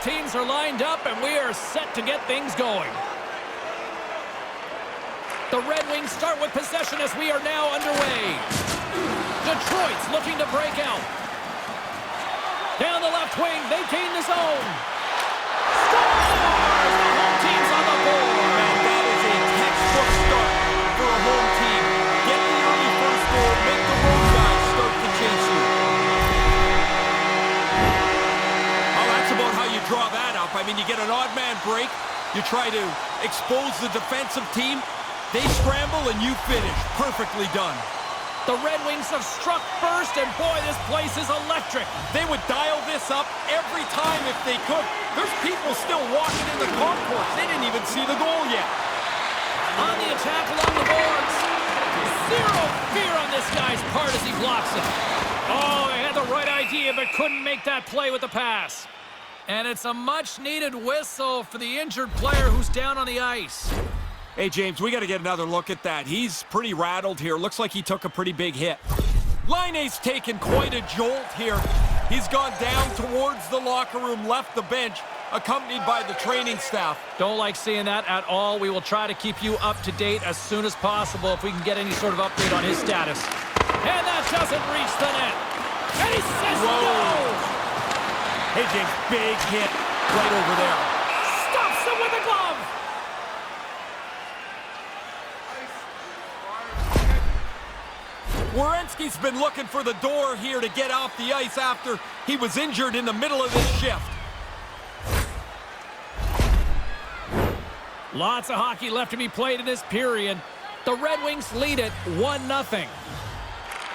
teams are lined up, and we are set to get things going. The Red Wings start with possession as we are now underway. Detroit's looking to break out. Down the left wing, they gain the zone. Scores! The home team's on the board. And that is a textbook start for a home team. Get the early first goal, make the road guys start to chase you. Well, that's about how you draw that up. I mean, you get an odd man break. You try to expose the defensive team. They scramble and you finish. Perfectly done. The Red Wings have struck first, and boy, this place is electric. They would dial this up every time if they could. There's people still walking in the concourse. They didn't even see the goal yet. On the attack along the boards. Zero fear on this guy's part as he blocks it. Oh, he had the right idea, but couldn't make that play with the pass. And it's a much-needed whistle for the injured player who's down on the ice. Hey, James, we got to get another look at that. He's pretty rattled here. Looks like he took a pretty big hit. Laine's taken quite a jolt here. He's gone down towards the locker room, left the bench, accompanied by the training staff. Don't like seeing that at all. We will try to keep you up to date as soon as possible if we can get any sort of update on his status. And that doesn't reach the net. And he says no! Hey, James, big hit right over there. Stops him with a glove! Werenski's been looking for the door here to get off the ice after he was injured in the middle of this shift. Lots of hockey left to be played in this period. The Red Wings lead it 1-0.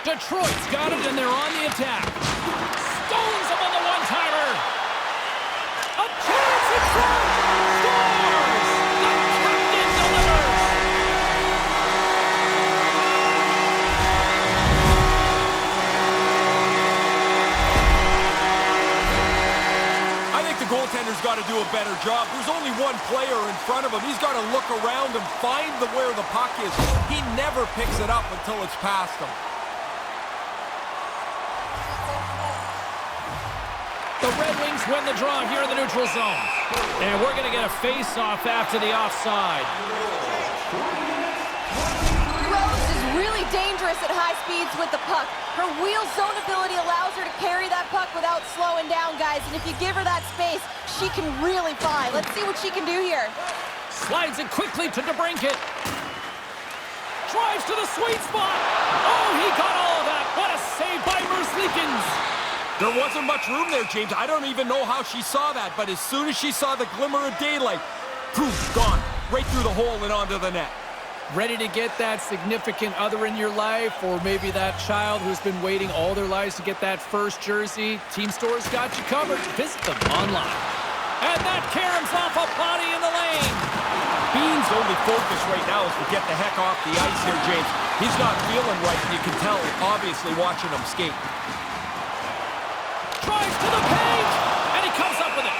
Detroit's got it, and they're on the attack. Stones him on the one-timer. A chance in front. Scores! The captain delivers. I think the goaltender's got to do a better job. There's only one player in front of him. He's got to look around and find where the puck is. He never picks it up until it's past him. The Red Wings win the draw here in the neutral zone. And we're going to get a face-off after the offside. Rose is really dangerous at high speeds with the puck. Her wheel zone ability allows her to carry that puck without slowing down, guys. And if you give her that space, she can really fly. Let's see what she can do here. Slides it quickly to DeBrincat. Drives to the sweet spot. Oh, he got all of that. What a save by Merzlikins. There wasn't much room there, James. I don't even know how she saw that, but as soon as she saw the glimmer of daylight, poof, gone. Right through the hole and onto the net. Ready to get that significant other in your life, or maybe that child who's been waiting all their lives to get that first jersey? Team Store's got you covered. Visit them online. And that caroms off a body in the lane. Bean's only focus right now is to get the heck off the ice here, James. He's not feeling right, and you can tell, obviously, watching him skate. Drives to the paint, and he comes up with it.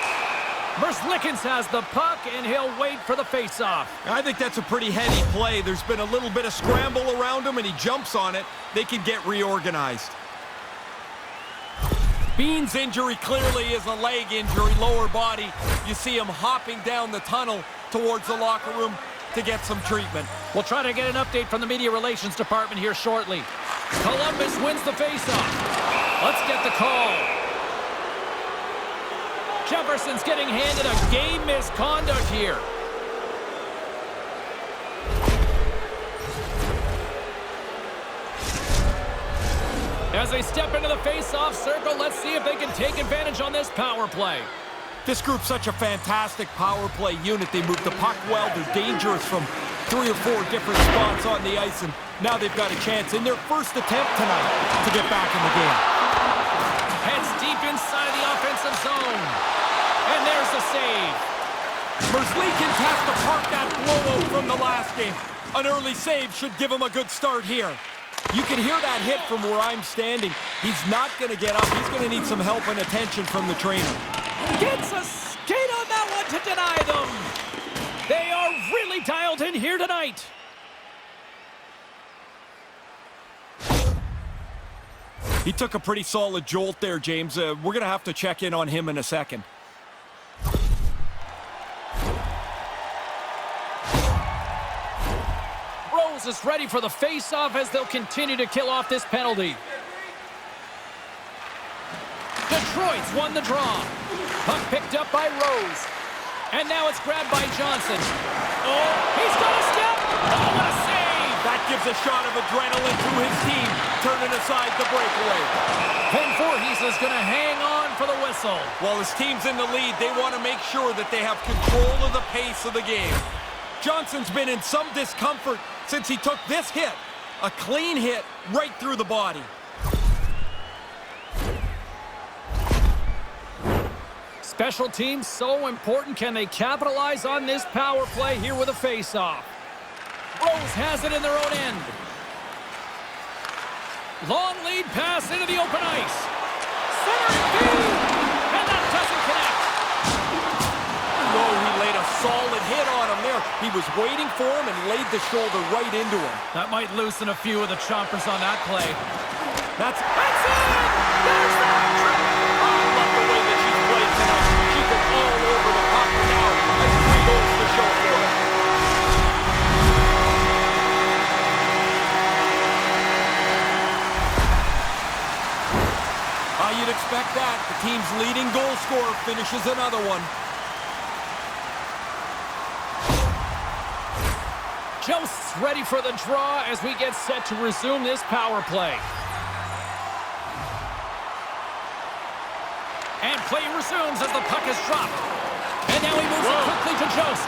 Merzlikins has the puck, and he'll wait for the face-off. I think that's a pretty heady play. There's been a little bit of scramble around him, and he jumps on it. They can get reorganized. Bean's injury clearly is a leg injury, lower body. You see him hopping down the tunnel towards the locker room to get some treatment. We'll try to get an update from the media relations department here shortly. Columbus wins the face-off. Let's get the call. Jefferson's getting handed a game misconduct here. As they step into the face-off circle, let's see if they can take advantage on this power play. This group's such a fantastic power play unit. They move the puck well. They're dangerous from 3 or 4 different spots on the ice, and now they've got a chance in their first attempt tonight to get back in the game. Heads deep inside the offensive zone. And there's the save. Merzlikins has to park that blowout from the last game. An early save should give him a good start here. You can hear that hit from where I'm standing. He's not going to get up. He's going to need some help and attention from the trainer. Gets a skate on that one to deny them. They are really dialed in here tonight. He took a pretty solid jolt there, James. We're going to have to check in on him in a second. is ready for the face-off as they'll continue to kill off this penalty. Detroit's won the draw. Puck picked up by Rose. And now it's grabbed by Johnson. Oh, he's got a step. Oh, what a save. That gives a shot of adrenaline to his team, turning aside the breakaway. Van Voorhees is going to hang on for the whistle. While his team's in the lead, they want to make sure that they have control of the pace of the game. Johnson's been in some discomfort since he took this hit. A clean hit right through the body. Special teams so important. Can they capitalize on this power play here with a face-off? Rose has it in their own end. Long lead pass into the open ice. Center field! And that doesn't connect. No, he laid a solid hit on him there. He was waiting for him and laid the shoulder right into him. That might loosen a few of the chompers on that play. That's it! There's that trick! I love the way that she's played tonight. She's been all over the puck now. That's 3 goals to show for it. You'd expect that. The team's leading goal scorer finishes another one. Jost's ready for the draw as we get set to resume this power play. And play resumes as the puck is dropped. And now he moves it quickly to Jost.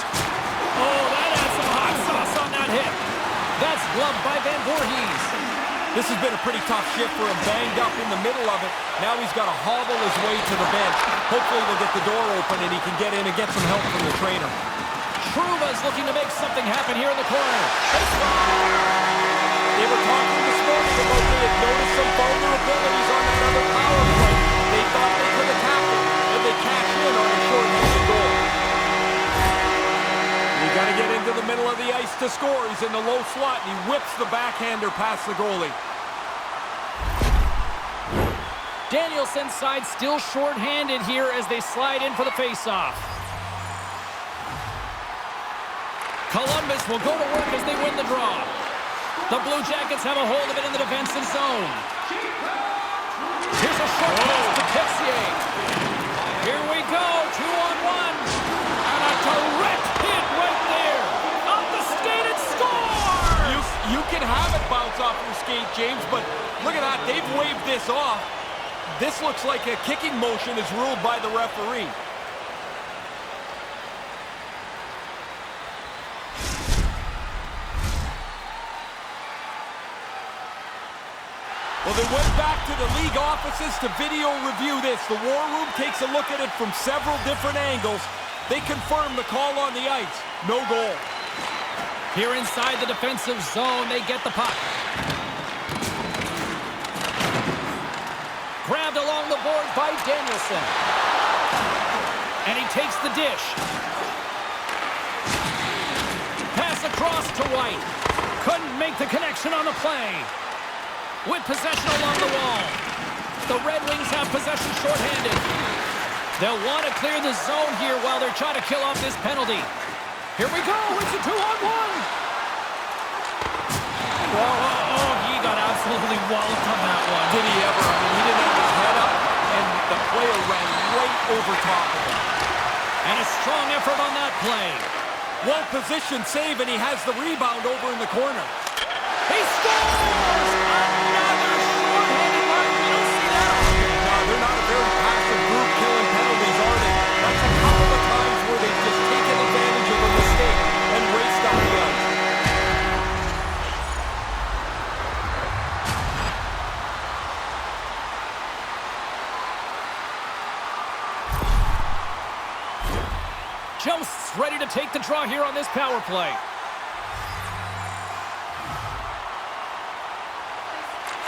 Oh, that adds some hot sauce on that hit. That's gloved by Van Voorhees. This has been a pretty tough shift for him, banged up in the middle of it. Now he's got to hobble his way to the bench. Hopefully they'll get the door open and he can get in and get some help from the trainer. Truba's looking to make something happen here in the corner. They were talking this morning about they had noticed some vulnerabilities on that other power play. They thought they could attack it, and they cashed in on a short-handed goal. You got to get into the middle of the ice to score. He's in the low slot, and he whips the backhander past the goalie. Danielson's side still short-handed here as they slide in for the face-off. Columbus will go to work as they win the draw. The Blue Jackets have a hold of it in the defensive zone. Here's a short pass to Texier. Here we go, 2-on-1. And a direct hit right there. Off the skate and score! You can have it bounce off your skate, James, but look at that. They've waved this off. This looks like a kicking motion is ruled by the referee. Well, they went back to the league offices to video review this. The War Room takes a look at it from several different angles. They confirm the call on the ice. No goal. Here inside the defensive zone, they get the puck. Grabbed along the board by Danielson. And he takes the dish. Pass across to White. Couldn't make the connection on the play. With possession along the wall. The Red Wings have possession shorthanded. They'll want to clear the zone here while they're trying to kill off this penalty. Here we go. It's a 2-on-1. Oh, he got absolutely walloped on that one. Did he ever? I mean, he didn't have his head up, and the player ran right over top of him. And a strong effort on that play. Well-positioned save, and he has the rebound over in the corner. He scores! Another short-handed line. We don't see that often. No, they're not a very passive group killing penalties, are they? That's a couple of times where they've just taken advantage of a mistake and raced down the ice. Jost's ready to take the draw here on this power play.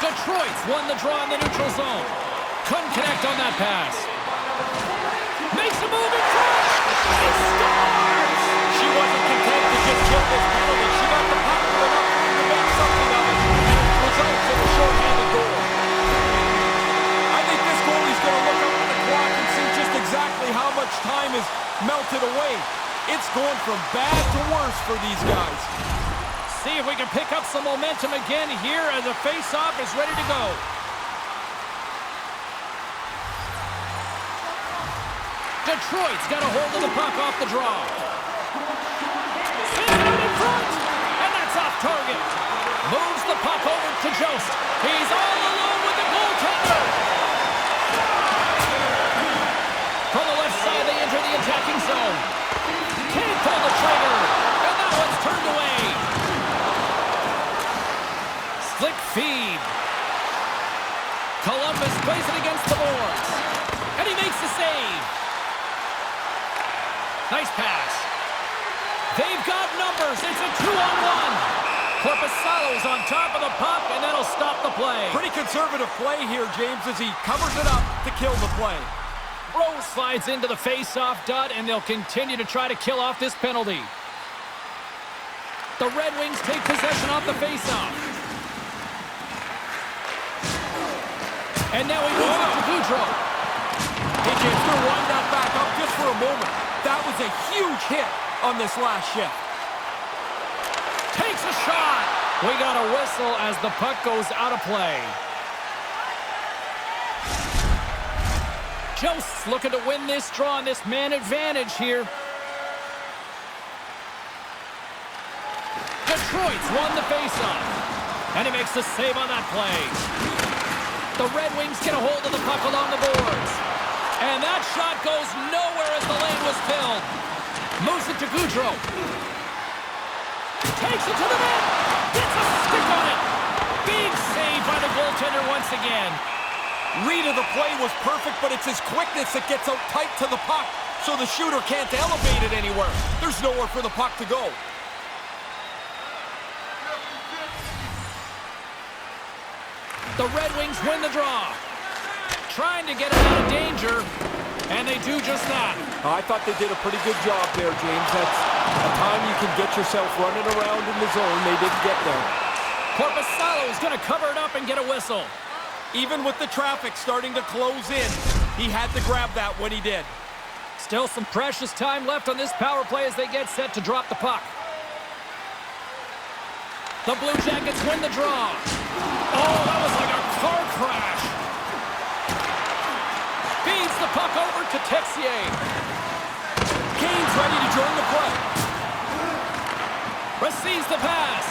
Detroit's won the draw in the neutral zone. Couldn't connect on that pass. Makes a move in front. He scores! She wasn't content to just kill this penalty. She got the puck with enough room to make something of it, and it results in a short-handed goal. I think this goalie's going to look up at the clock and see just exactly how much time is melted away. It's going from bad to worse for these guys. see if we can pick up some momentum again here as the face-off is ready to go. Detroit's got a hold of the puck off the draw. Sends it out in front, and that's off target. Moves the puck over to Jost. He's all alone with the goaltender. From the left side, they enter the attacking zone. Can't pull the trigger, and that one's turned away. Slick feed. Columbus plays it against the boards, and he makes the save. Nice pass. They've got numbers. It's a 2-on-1. Korpisalo's on top of the puck, and that'll stop the play. Pretty conservative play here, James, as he covers it up to kill the play. Rose slides into the face-off dot, and they'll continue to try to kill off this penalty. The Red Wings take possession off the face-off. And now he moves it to Goudreau. Hey, James, going to wind that back up just for a moment. That was a huge hit on this last shift. Takes a shot. We got a whistle as the puck goes out of play. Jost's looking to win this draw on this man advantage here. Detroit's won the faceoff, and he makes the save on that play. The Red Wings get a hold of the puck along the boards, and that shot goes nowhere as the lane was filled. Moves it to Goudreau. Takes it to the net. Gets a stick on it. Big save by the goaltender once again. Read of the play was perfect, but it's his quickness that gets out tight to the puck, so the shooter can't elevate it anywhere. There's nowhere for the puck to go. The Red Wings win the draw. Trying to get it out of danger, and they do just that. I thought they did a pretty good job there, James. That's a time you can get yourself running around in the zone. They didn't get there. Korpisalo's going to cover it up and get a whistle. Even with the traffic starting to close in, he had to grab that when he did. Still some precious time left on this power play as they get set to drop the puck. The Blue Jackets win the draw. Oh, that was like a car crash. Feeds the puck over to Texier. Kane's ready to join the play. Receives the pass.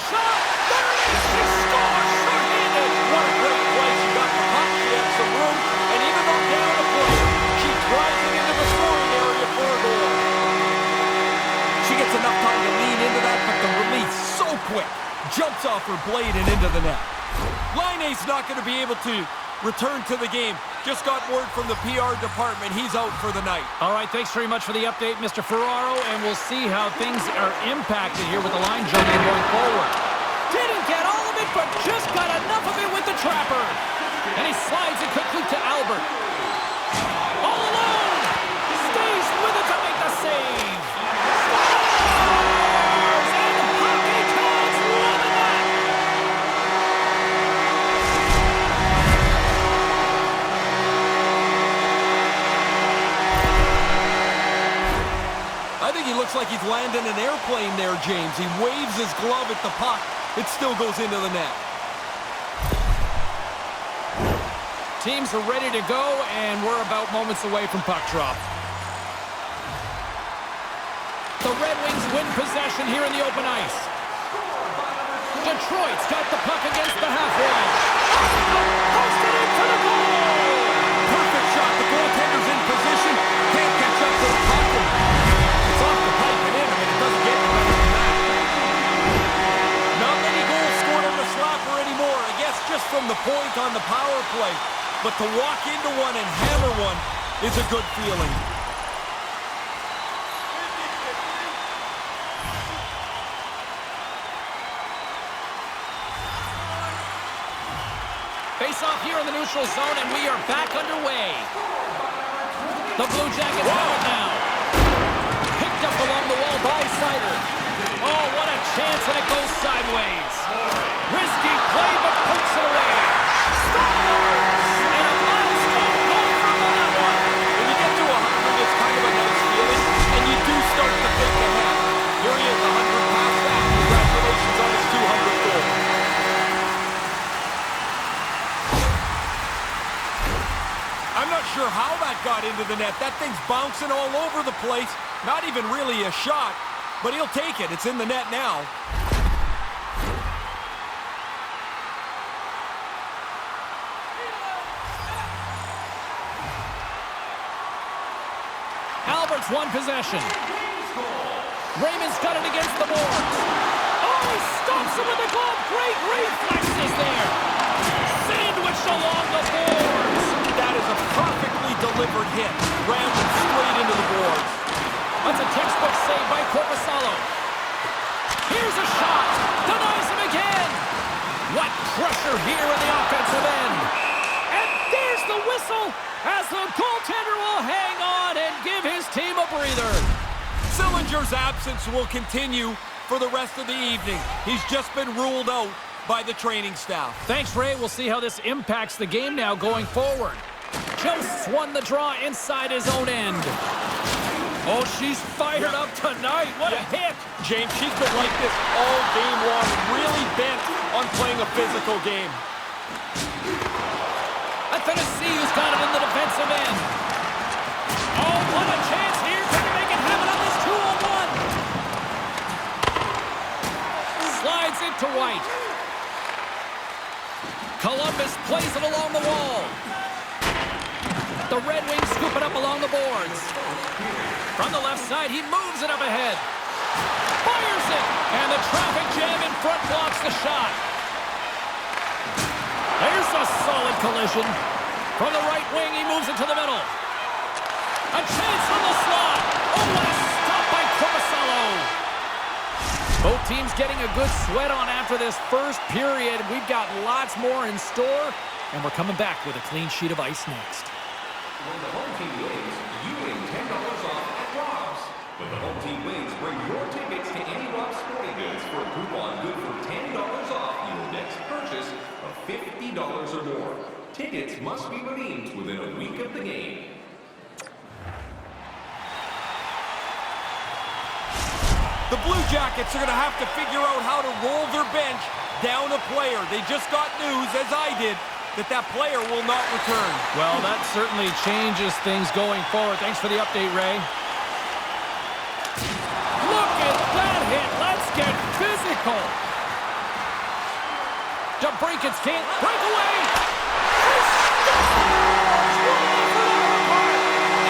Shot! There it is! They score! Short-handed! What a great play. She got the puck, she had some room, and even though down the player, she drives it into the scoring area for a goal. She gets enough time to lean into that, but the release so quick. Jumps off her blade and into the net. Laine's not going to be able to return to the game. Just got word from the PR department. He's out for the night. All right, thanks very much for the update, Mr. Ferraro, and we'll see how things are impacted here with the line jumping going forward. Didn't get all of it, but just got enough of it with the trapper. And he slides it quickly to Albert. All alone! Stays with it to make the save. Scores! And hockey toads love that! I think he looks like he's landing an airplane there, James. He waves his glove at the puck. It still goes into the net. Teams are ready to go, and we're about moments away from puck drop. The Red Wings win possession here in the open ice. Detroit's got the puck against the half wall. Posted it to the goal! Perfect shot. The goaltender's in position. Can't catch up to the puck. It's off the pipe and in. I mean, it doesn't get better than that. Not many goals scored on the slapper anymore. I guess just from the point on the power play. But to walk into one and hammer one is a good feeling. Face-off here in the neutral zone, and we are back underway. The Blue Jackets have it now. Picked up along the wall by Sider. Oh, what a chance, and it goes sideways. Risky play, but pokes it away. Scores! And a milestone goal from that one. When you get to 100, it's kind of a nice feeling, and you do start to think ahead. Here he is, 100 past that. Congratulations. that got into the net. That thing's bouncing all over the place. Not even really a shot, but he'll take it. It's in the net now. Albert's won possession. Raymond's got it against the boards. Oh, he stops him with the glove. Great reflexes there. Sandwiched along the boards. That is a perfectly delivered hit. Rammed straight into the boards. That's a textbook save by Korpisalo. Here's a shot. Denies him again. What pressure here in the offensive end. And there's the whistle as the goaltender will hang on and give his team a breather. Sillinger's absence will continue for the rest of the evening. He's just been ruled out by the training staff. Thanks, Ray. We'll see how this impacts the game now going forward. Josts won the draw inside his own end. Oh, she's fired up tonight. What a hit. James, she's been like this all game long, really bent on playing a physical game. Athanasiou's got it in the defensive end. Oh, what a chance here. Can he make it happen on this 2-on-1? Slides it to White. Columbus plays it along the wall. The Red Wings scoop it up along the boards. From the left side, he moves it up ahead. Fires it! And the traffic jam in front blocks the shot. There's a solid collision. From the right wing, he moves it to the middle. A chance on the slot. Oh, what a stop by Korpisalo. Both teams getting a good sweat on after this first period. We've got lots more in store, and we're coming back with a clean sheet of ice next. When the home team wins, you win $10 off at Rob's. When the home team wins, bring your tickets to any Rob's Sporting Goods for a coupon good for $10 off your next purchase of $50 or more. Tickets must be redeemed within a week of the game. The Blue Jackets are going to have to figure out how to roll their bench down a player. They just got news, as I did, that player will not return. Well, that certainly changes things going forward. Thanks for the update, Ray. Look at that hit. Let's get physical. DeBrinkets can't break away.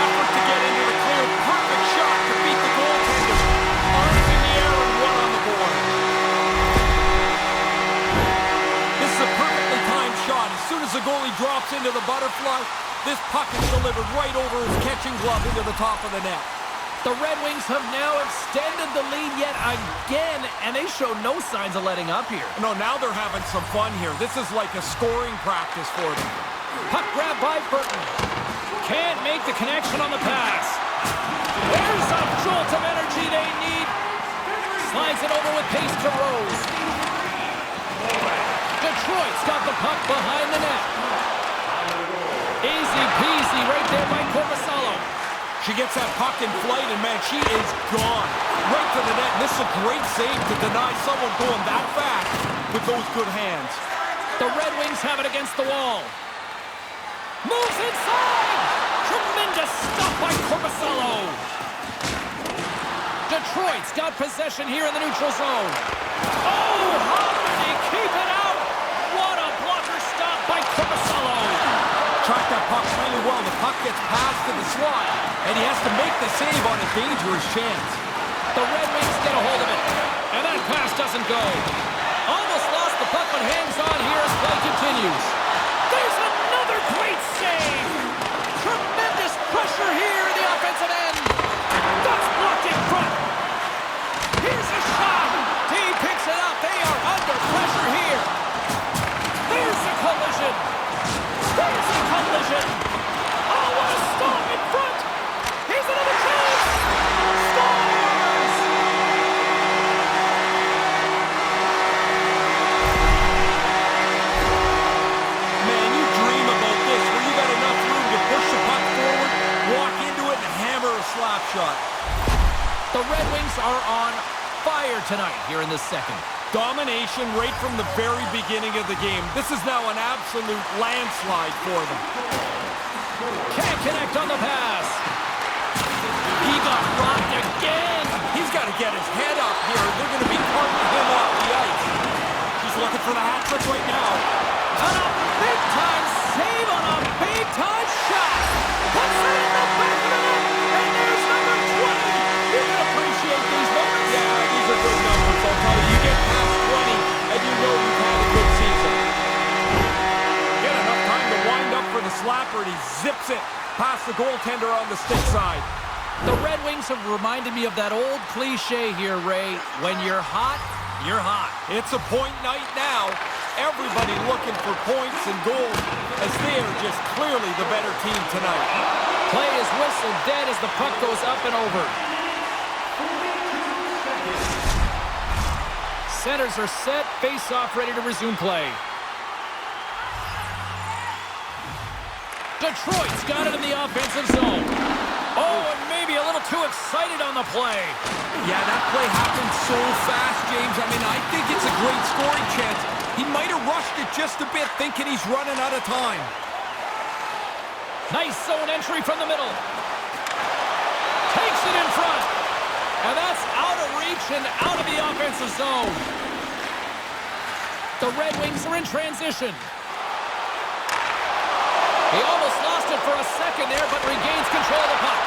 Effort to get into the clear. Perfect shot to beat the goaltender. Arms in the air and one on the board. This is a perfectly timed shot. As soon as the goalie drops into the butterfly, this puck is delivered right over his catching glove into the top of the net. The Red Wings have now extended the lead yet again, and they show no signs of letting up here. No, now they're having some fun here. This is like a scoring practice for them. Puck grab by Burton. Can't make the connection on the pass. There's a jolt of energy they need. Slides it over with pace to Rose. Detroit's got the puck behind the net. Easy peasy right there by Korpisalo. She gets that puck in flight, and man, she is gone. Right to the net, and this is a great save to deny someone going that fast with those good hands. The Red Wings have it against the wall. Moves inside! Tremendous stop by Korpisalo. Detroit's got possession here in the neutral zone. Oh, how did he keep it out? What a blocker stop by Korpisalo. Track that puck really well. The puck gets passed to the slot, and he has to make the save on a dangerous chance. The Red Wings get a hold of it, and that pass doesn't go. Almost lost the puck, but hangs on here as play continues. There's another great save. Tremendous pressure here in the offensive end. That's blocked in front. Here's a shot. He picks it up. They are under pressure here. There's a collision. There's a collision. Oh, what a stop in front. Here's another chance. Scores! Man, you dream about this, where you got enough room to push the puck forward, walk into it, and hammer a slap shot. The Red Wings are on fire tonight here in this second. Domination right from the very beginning of the game. This is now an absolute landslide for them. Can't connect on the pass. He got rocked again. He's got to get his head up here. They're going to be carting him off the ice. He's looking for the hat trick right now. And a big-time save on a big-time shot. Puts it in the back of the net. And there's number 20. You can appreciate these numbers. Yeah, these are good numbers. I'll tell you, you get past 20, and you know you've had a good season. Get enough time to wind up for the slapper, and he zips it past the goaltender on the stick side. The Red Wings have reminded me of that old cliche here, Ray. When you're hot, you're hot. It's a point night now. Everybody looking for points and goals as they are just clearly the better team tonight. Play is whistled dead as the puck goes up and over. Centers are set, face-off ready to resume play. Detroit's got it in the offensive zone. Oh, and maybe a little too excited on the play. Yeah, that play happened so fast, James. I mean, I think it's a great scoring chance. He might have rushed it just a bit, thinking he's running out of time. Nice zone entry from the middle. Takes it in front. And that's out of reach and out of the offensive zone. The Red Wings are in transition. He almost lost it for a second there, but regains control of the puck.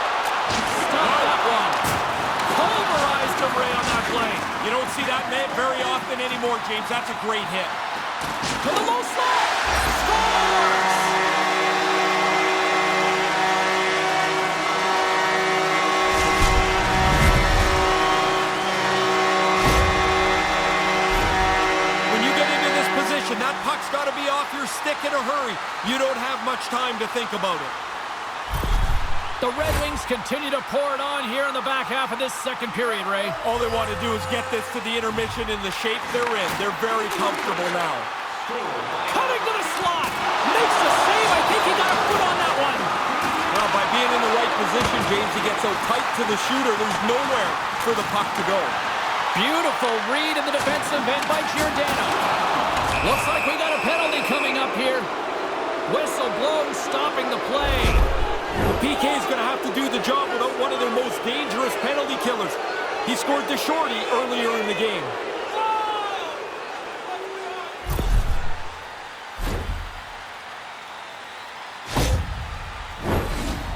Stop that one. Pulverized him, Ray, on that play. You don't see that very often anymore, James. That's a great hit. To the low slot. Scores! When you get into this position, that puck's got to be off your stick in a hurry. You don't have much time to think about it. The Red Wings continue to pour it on here in the back half of this second period, Ray. All they want to do is get this to the intermission in the shape they're in. They're very comfortable now. Cutting to the slot. Makes the save. I think he got a foot on that one. Well, by being in the right position, James, he gets so tight to the shooter, there's nowhere for the puck to go. Beautiful read in the defensive end by Giordano. Looks like we got a penalty coming up here. Whistle blown, stopping the play. The PK is going to have to do the job without one of their most dangerous penalty killers. He scored the shorty earlier in the game.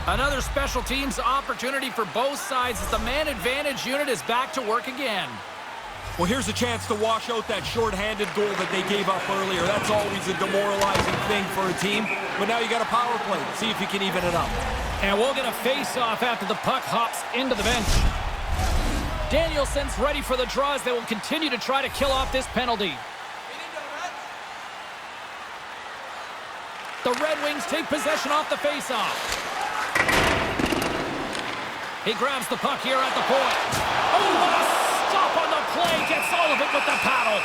Another special teams opportunity for both sides as the man advantage unit is back to work again. Well, here's a chance to wash out that shorthanded goal that they gave up earlier. That's always a demoralizing thing for a team. But now you got a power play. See if you can even it up. And we'll get a face-off after the puck hops into the bench. Danielson's ready for the draw as they will continue to try to kill off this penalty. The Red Wings take possession off the face-off. He grabs the puck here at the point. Oh, what a stop on the play. Gets all of it with the paddle.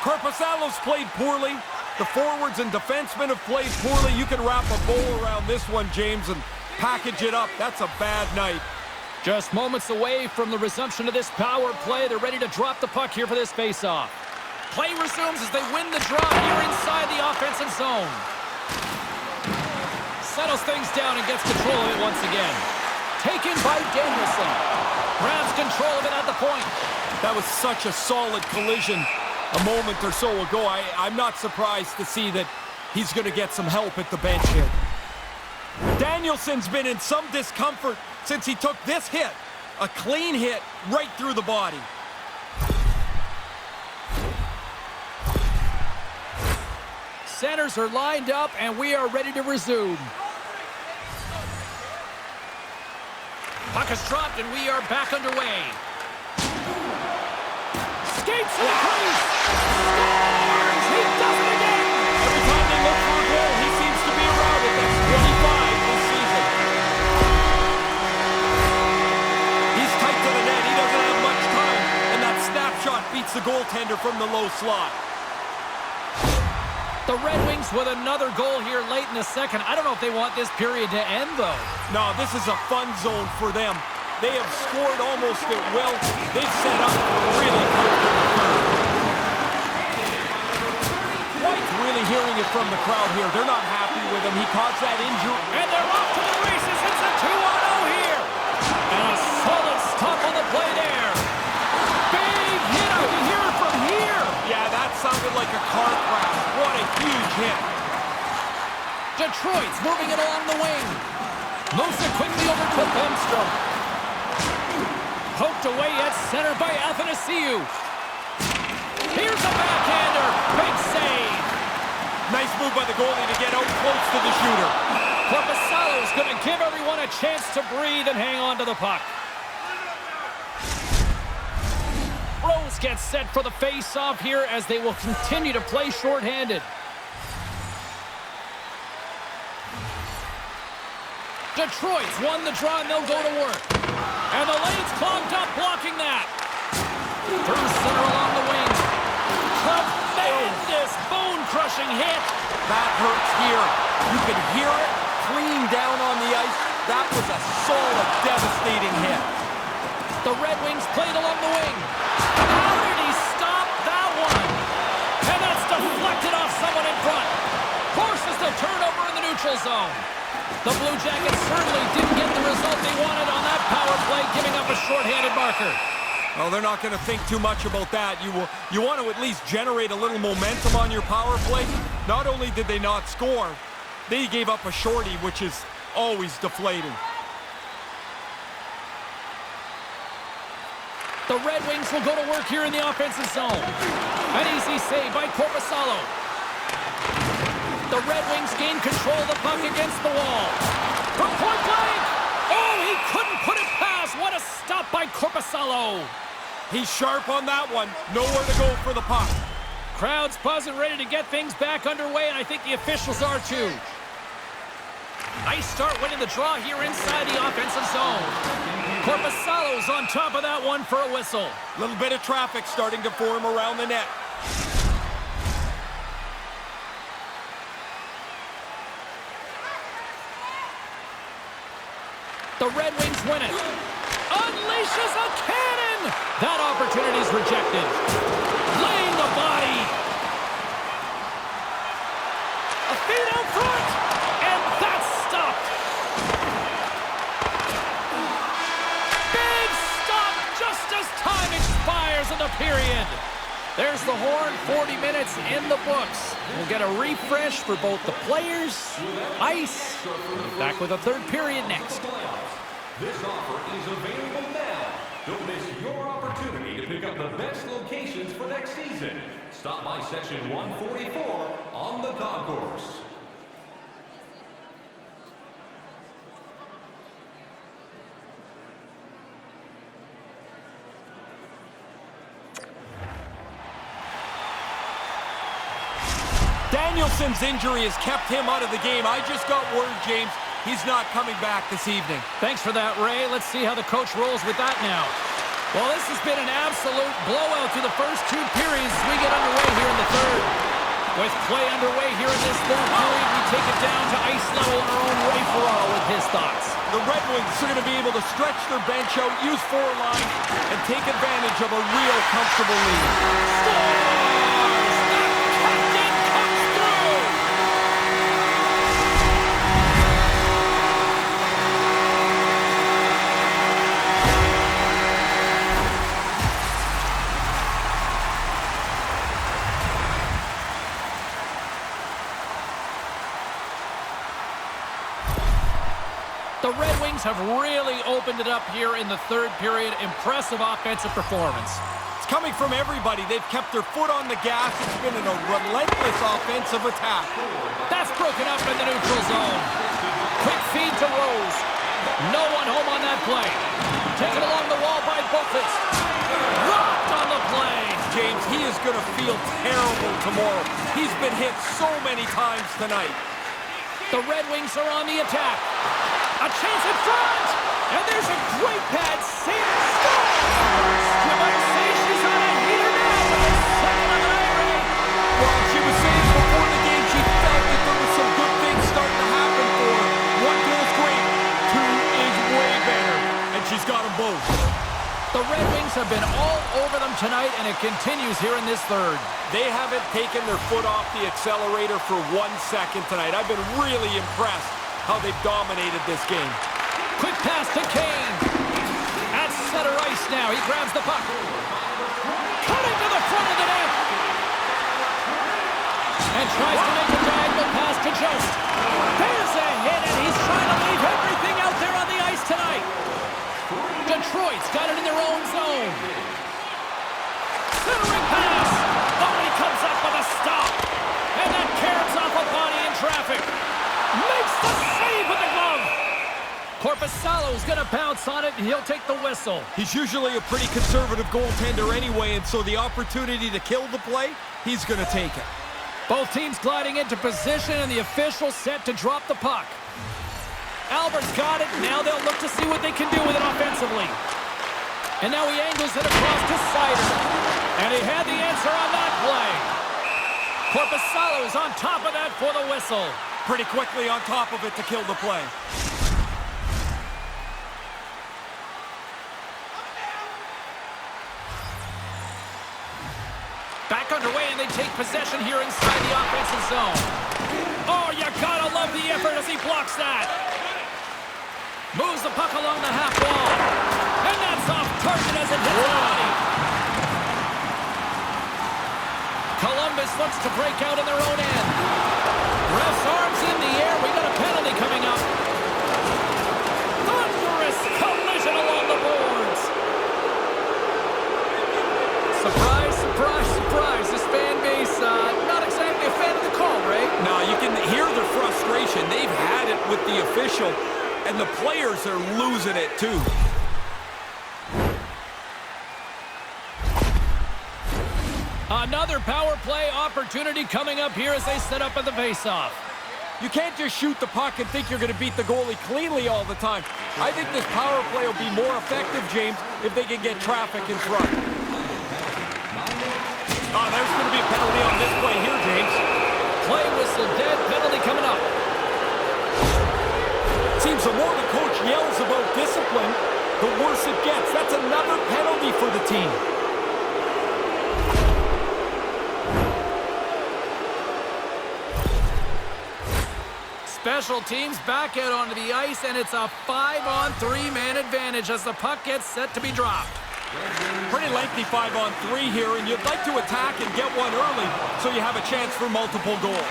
Korpisalo's played poorly. The forwards and defensemen have played poorly. You can wrap a bow around this one, James, and package it up. That's a bad night. Just moments away from the resumption of this power play. They're ready to drop the puck here for this face-off. Play resumes as they win the draw here inside the offensive zone. Settles things down and gets control of it once again. Taken by Danielson. Grabs control of it at the point. That was such a solid collision a moment or so ago. I'm not surprised to see that he's going to get some help at the bench here. Danielson's been in some discomfort since he took this hit. A clean hit right through the body. Centers are lined up and we are ready to resume. Puck is dropped and we are back underway. Skates to the crease. Scores! He does it again! Every time they look for a goal, he seems to be around it. That's 25 this season. He's tight to the net. He doesn't have much time. And that snapshot beats the goaltender from the low slot. The Red Wings with another goal here late in the second. I don't know if they want this period to end, though. No, this is a fun zone for them. They have scored almost at will. They've set up really good. White's really hearing it from the crowd here. They're not happy with him. He caused that injury. And they're off to the races. It's a 2-on-0 here. And a solid stop on the play there. Big hit. I can hear it from here. Yeah, that sounded like a car crash. What a huge hit. Detroit's moving it along the wing. Moves it quickly over to Bemstrom. Poked away at center by Athanasiou. Here's a backhander. Big save. Nice move by the goalie to get out close to the shooter. Korpisalo's going to give everyone a chance to breathe and hang on to the puck. Rose gets set for the face-off here as they will continue to play shorthanded. Detroit's won the draw and they'll go to work. And the lane's clogged up, blocking that. Through center along the wing. Tremendous bone-crushing hit. That hurts here. You can hear it clean down on the ice. That was a solid, devastating hit. The Red Wings played along the wing. How did he stop that one? And that's deflected off someone in front. Forces the turnover in the neutral zone. The Blue Jackets certainly didn't get the result they wanted on that power play, giving up a shorthanded marker. Well, they're not going to think too much about that. You want to at least generate a little momentum on your power play. Not only did they not score, they gave up a shorty, which is always deflating. The Red Wings will go to work here in the offensive zone. An easy save by Korpisalo. The Red Wings gain control of the puck against the wall. From point blank! Oh, he couldn't put it past. What a stop by Korpisalo. He's sharp on that one. Nowhere to go for the puck. Crowd's buzzing, ready to get things back underway, and I think the officials are too. Nice start winning the draw here inside the offensive zone. Korpisalo's on top of that one for a whistle. Little bit of traffic starting to form around the net. The Red Wings win it. Unleashes a cannon! That opportunity's rejected. Laying the body. A feed out front! And that's stopped. Big stop just as time expires in the period. There's the horn, 40 minutes in the books. We'll get a refresh for both the players, ice, and back with a third period next. This offer is available now. Don't miss your opportunity to pick up the best locations for next season. Stop by section 144 on the concourse. Danielson's injury has kept him out of the game. I just got word, James, he's not coming back this evening. Thanks for that, Ray. Let's see how the coach rolls with that now. Well, this has been an absolute blowout through the first two periods. We get underway here in the third. With play underway here in this third period, we take it down to ice level in our own Ray Ferraro with his thoughts. The Red Wings are going to be able to stretch their bench out, use forward line, and take advantage of a real comfortable lead. Scores! The captain comes through! The Red Wings have really opened it up here in the third period. Impressive offensive performance. It's coming from everybody. They've kept their foot on the gas. It's been a relentless offensive attack. That's broken up in the neutral zone. Quick feed to Rose. No one home on that play. Taken along the wall by Bofits. Rocked on the play. James, he is going to feel terrible tomorrow. He's been hit so many times tonight. The Red Wings are on the attack. A chance in front! And there's a great pad. Save it. Scores! You might say she's on a heater now with a second of the night, Ray. Well, she was saying before the game she felt that there were some good things starting to happen for her. One goal's great. Two is way better. And she's got them both. The Red Wings have been all over them tonight, and it continues here in this third. They haven't taken their foot off the accelerator for 1 second tonight. I've been really impressed how they've dominated this game. Quick pass to Kane. At center ice now. He grabs the puck. Cutting to the front of the net. And tries to make a diagonal pass to Jost. There's a hit, and he's trying to leave everything out there on the ice tonight. Detroit's got it in their own zone. Centering pass. Oh, he comes up with a stop. And that carries off a body in traffic. Makes the save with the glove. Korpisalo's going to bounce on it, and he'll take the whistle. He's usually a pretty conservative goaltender anyway, and so the opportunity to kill the play, he's going to take it. Both teams gliding into position, and the official set to drop the puck. Albert's got it. Now they'll look to see what they can do with it offensively. And now he angles it across to Seider. And he had the answer on that play. Korpisalo's on top of that for the whistle. Pretty quickly on top of it to kill the play. Back underway, and they take possession here inside the offensive zone. Oh, you gotta love the effort as he blocks that. Moves the puck along the half wall. And that's off target as it hits the body. Columbus looks to break out in their own end. Ref's arms in the air. We got a penalty coming up. Thunderous collision along the boards. Surprise, surprise, surprise. This fan base, not exactly a fan of the call, Ray. No, you can hear their frustration. They've had it with the official, and the players are losing it too. Another power play opportunity coming up here as they set up at the faceoff. You can't just shoot the puck and think you're going to beat the goalie cleanly all the time. I think this power play will be more effective, James, if they can get traffic in front. Oh, there's going to be a penalty on this play here, James. Play whistle dead, penalty coming up. Seems the more the coach yells about discipline, the worse it gets. That's another penalty for the team. Special teams back out onto the ice, and it's a 5-on-3 man advantage as the puck gets set to be dropped. Pretty lengthy 5-on-3 here, and you'd like to attack and get one early so you have a chance for multiple goals.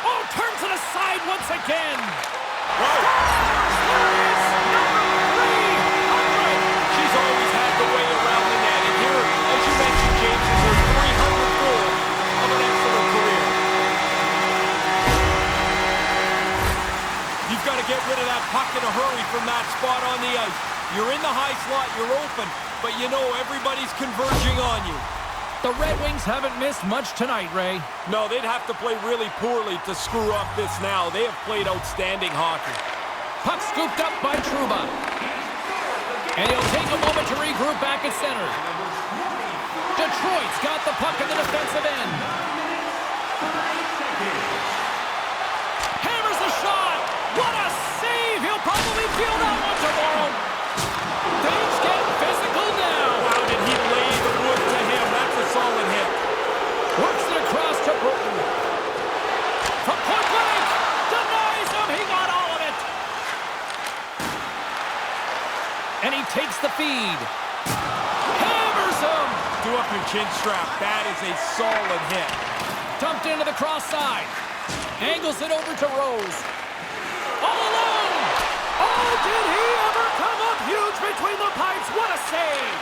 Oh, turns it aside once again. Whoa. She's always had the way around the net, and here, as you mentioned, James, is her 300th goal of an excellent career. You've got to get rid of that puck in a hurry from that spot on the ice. You're in the high slot, you're open, but you know everybody's converging on you. The Red Wings haven't missed much tonight, Ray. No, they'd have to play really poorly to screw up this now. They have played outstanding hockey. Puck scooped up by Trouba. And he'll take a moment to regroup back at center. Detroit's got the puck in the defensive end. Hammers the shot. What a save. He'll probably feel that one tomorrow. Things get physical now. Wow, did he lay the wood to him? That's a solid hit. Works it across to Burton. From point blank. Denies him. He got all of it. And he takes the feed. Hammers him. Do up your chin strap. That is a solid hit. Dumped into the cross side. Angles it over to Rose. All alone. Oh, did he ever come up huge between the pipes? What a save.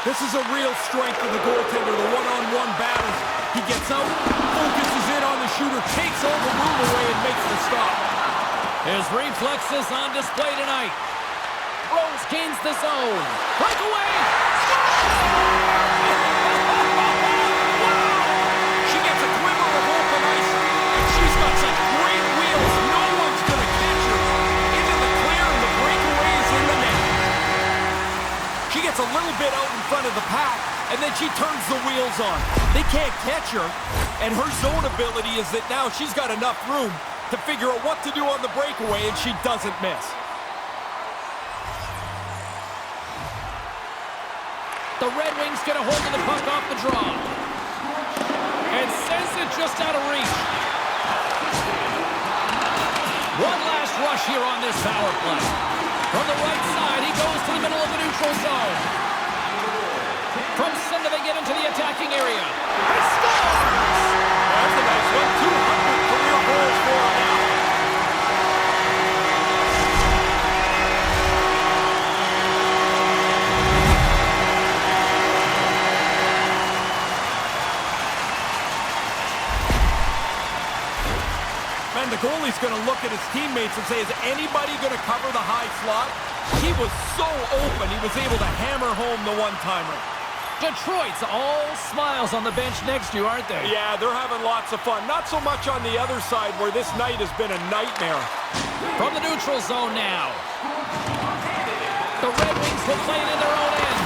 This is a real strength of the goaltender, the one-on-one battles. He gets out, focuses in on the shooter, takes all the room away, and makes the stop. His reflexes on display tonight. Rose gains the zone. Breakaway. She gets a glimmer of open ice, and she's got such great wheels. No one's going to catch her. Into the clear, and the breakaway is in the net. She gets a little bit out in front of the pack, and then she turns the wheels on. They can't catch her, and her zone ability is that now she's got enough room to figure out what to do on the breakaway, and she doesn't miss. The Red Wings get a hold of the puck off the draw. And sends it just out of reach. One last rush here on this power play. From the right side, he goes to the middle of the neutral zone. From center, they get into the attacking area. He scores! That's a nice one. 200 career goals for him now. Man, the goalie's going to look at his teammates and say, is anybody going to cover the high slot? He was so open, he was able to hammer home the one-timer. Detroit's all smiles on the bench next to you, aren't they? Yeah, they're having lots of fun. Not so much on the other side where this night has been a nightmare. From the neutral zone now. The Red Wings will play it in their own end.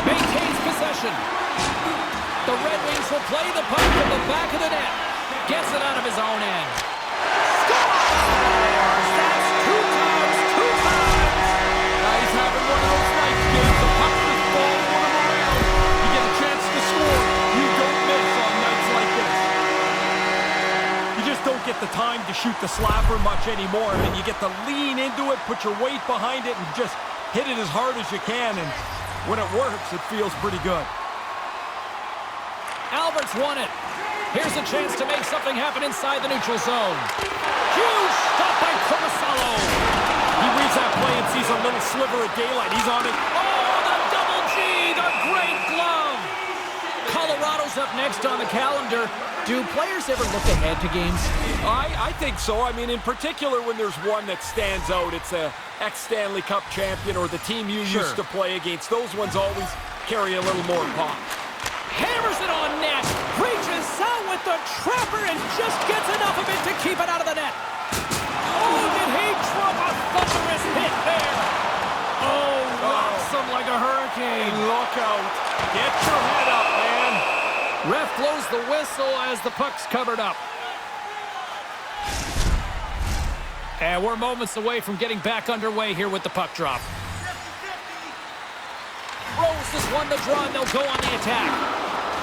Maintains possession. The Red Wings will play the puck from the back of the net. Gets it out of his own end. Scores! That's two times. Now he's having one of those nights, James. The puck is falling around. You get a chance to score. You don't miss on nights like this. You just don't get the time to shoot the slapper much anymore. I mean, you get to lean into it, put your weight behind it, and just hit it as hard as you can. And when it works, it feels pretty good. Albert's won it. Here's a chance to make something happen inside the neutral zone. Huge stop by Tomasalo. He reads that play and sees a little sliver of daylight. He's on it. Oh, the double G, the great glove. Colorado's up next on the calendar. Do players ever look ahead to games? I think so. I mean, in particular, when there's one that stands out, it's a ex-Stanley Cup champion or the team you used to play against. Those ones always carry a little more pop. Hammers it on net. Reaches out with the trapper and just gets enough of it to keep it out of the net. Oh, did he drop a thunderous hit there? Oh, rocks him like a hurricane. Look out. Get your head up, man. Ref blows the whistle as the puck's covered up. And we're moments away from getting back underway here with the puck drop. Rose has won the draw, and they'll go on the attack.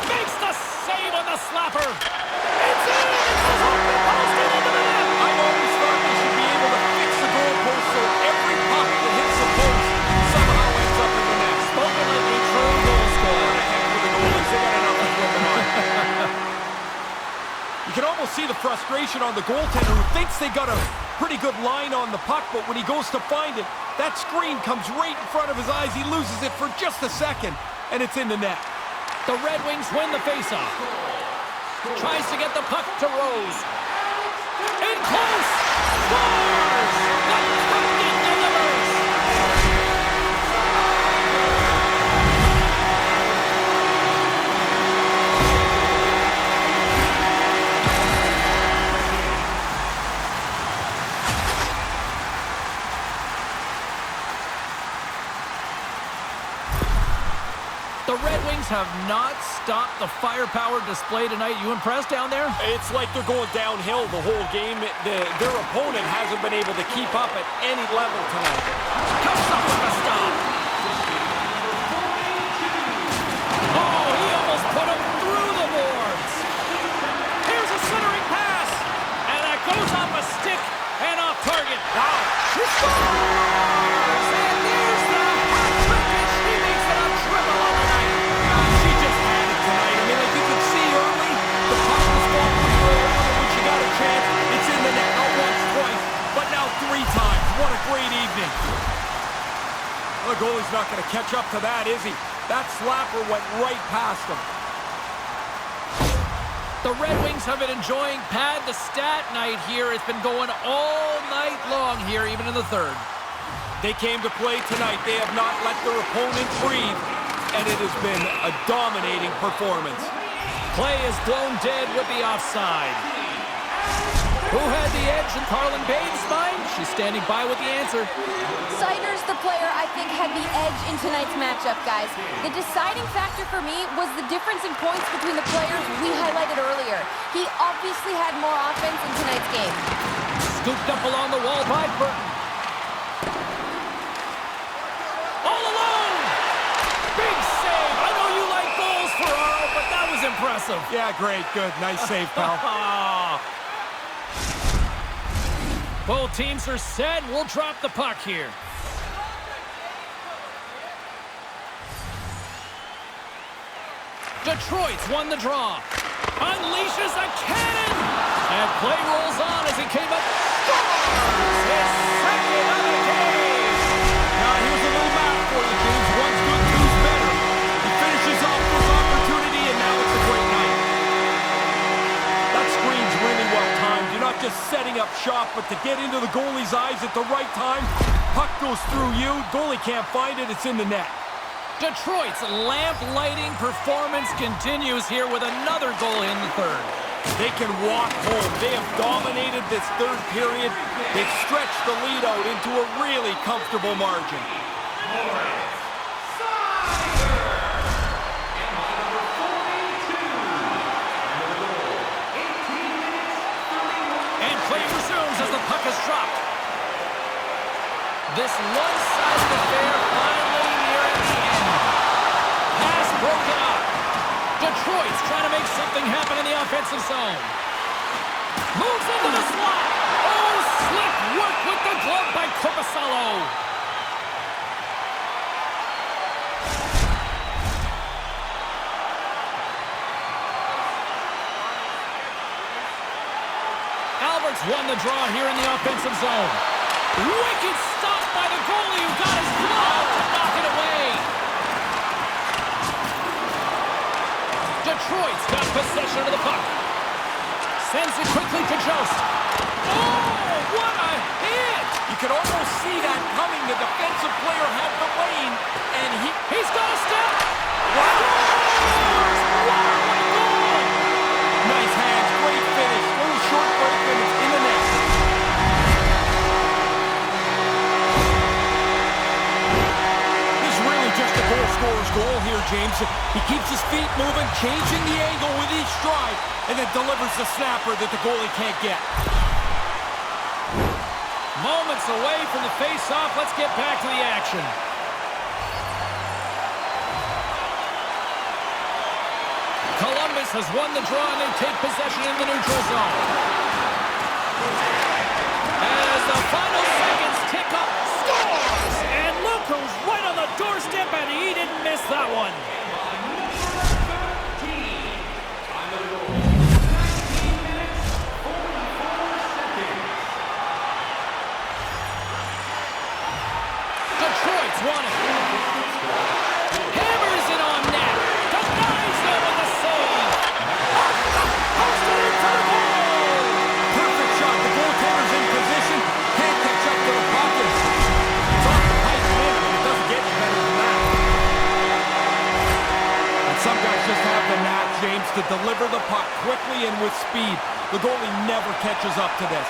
Makes the save on the slapper. It's in! It goes off the post and into the net! I've always thought they should be able to fix the goalpost so every puck that hits the post somehow ends up in the net. Spoken like a true goal scorer. Heck with the goalies. They got enough to flip it on. You can almost see the frustration on the goaltender who thinks they got a pretty good line on the puck, but when he goes to find it, that screen comes right in front of his eyes. He loses it for just a second, and it's in the net. The Red Wings win the faceoff. Tries to get the puck to Rose. In close! Scores! The captain delivers! The Red Wings have not stopped the firepower display tonight. You impressed down there? It's like they're going downhill the whole game. Their opponent hasn't been able to keep up at any level tonight. Comes up with a stop. Oh, he almost put him through the boards. Here's a centering pass. And that goes off a stick and off target. Wow. She scores! And there's the hat trick, and she makes it a triple overnight. She just had it tonight. I mean, like you could see early, the puck was falling through, and when she got a chance, it's in the net, not once, twice, but now 3 times. What a great evening. The goalie's not going to catch up to that, is he? That slapper went right past him. The Red Wings have been enjoying pad the stat night here. It's been going all night long here, even in the third. They came to play tonight. They have not let their opponent breathe, and it has been a dominating performance. Play is blown dead with the offside. Who had the edge in Carlin Bain's mind? She's standing by with the answer. Siders, the player, I think, had the edge in tonight's matchup, guys. The deciding factor for me was the difference in points between the players we highlighted earlier. He obviously had more offense in tonight's game. Scooped up along the wall by Burton. All alone! impressive. Yeah, great, good. Nice save, pal. Both teams are set. We'll drop the puck here. Detroit's won the draw. Unleashes a cannon. And play rolls on as he came up. Scores his second of the game. Now, here's a little math for you, James. One's good, two's better. He finishes off this opportunity, and now it's a great night. That screen's really well timed. You're not just setting up shop, but to get into the goalie's eyes at the right time. Puck goes through you. Goalie can't find it. It's in the net. Detroit's lamp-lighting performance continues here with another goal in the third. They can walk home. They have dominated this third period. They've stretched the lead out into a really comfortable margin. And play resumes as the puck is dropped. This one-sided affair finally nearing the end. Pass broken up. Detroit's trying to make something happen in the offensive zone. Moves into the slot. Oh, slick work with the glove by Korpisalo. Albert's won the draw here in the offensive zone. Wicked stop by the goalie who got his glove to knock it away. Detroit's got possession of the puck. Sends it quickly to Jost. Oh, what a hit! You could almost see that coming. The defensive player had the lane, and He's got a step! Wow! Wow, what a goal! Nice hands, great finish. Little short break, and it's in the net. This is really just a goal scorer's goal here, James. He keeps his feet moving, changing the angle with each stride, and then delivers the snapper that the goalie can't get. Moments away from the face-off. Let's get back to the action. Columbus has won the draw, and they take possession in the neutral zone. As the final seconds tick up, scores! And look who's right on the doorstep, and he didn't miss that one. Detroit's won it. Hammers it on net. Denies them with the save. Posted into the goal. Perfect shot. The goaltender's in position. Can't catch up to the puck. It's off the pipe in, but it doesn't get any better than that. And some guys just have the knack, James, to deliver the puck quickly and with speed. The goalie never catches up to this.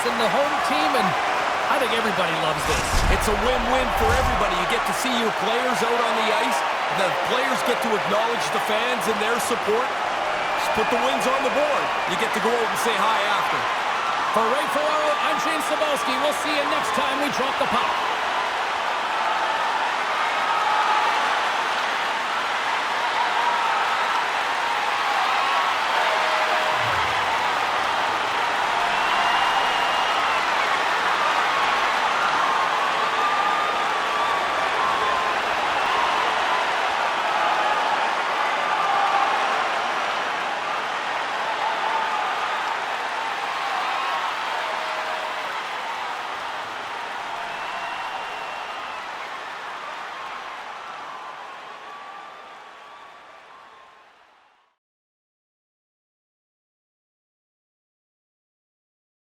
And the home team, and I think everybody loves this. It's a win-win for everybody. You get to see your players out on the ice. The players get to acknowledge the fans and their support. Just put the wins on the board. You get to go out and say hi after. For Ray Ferraro, I'm James Cebulski. We'll see you next time we drop the puck.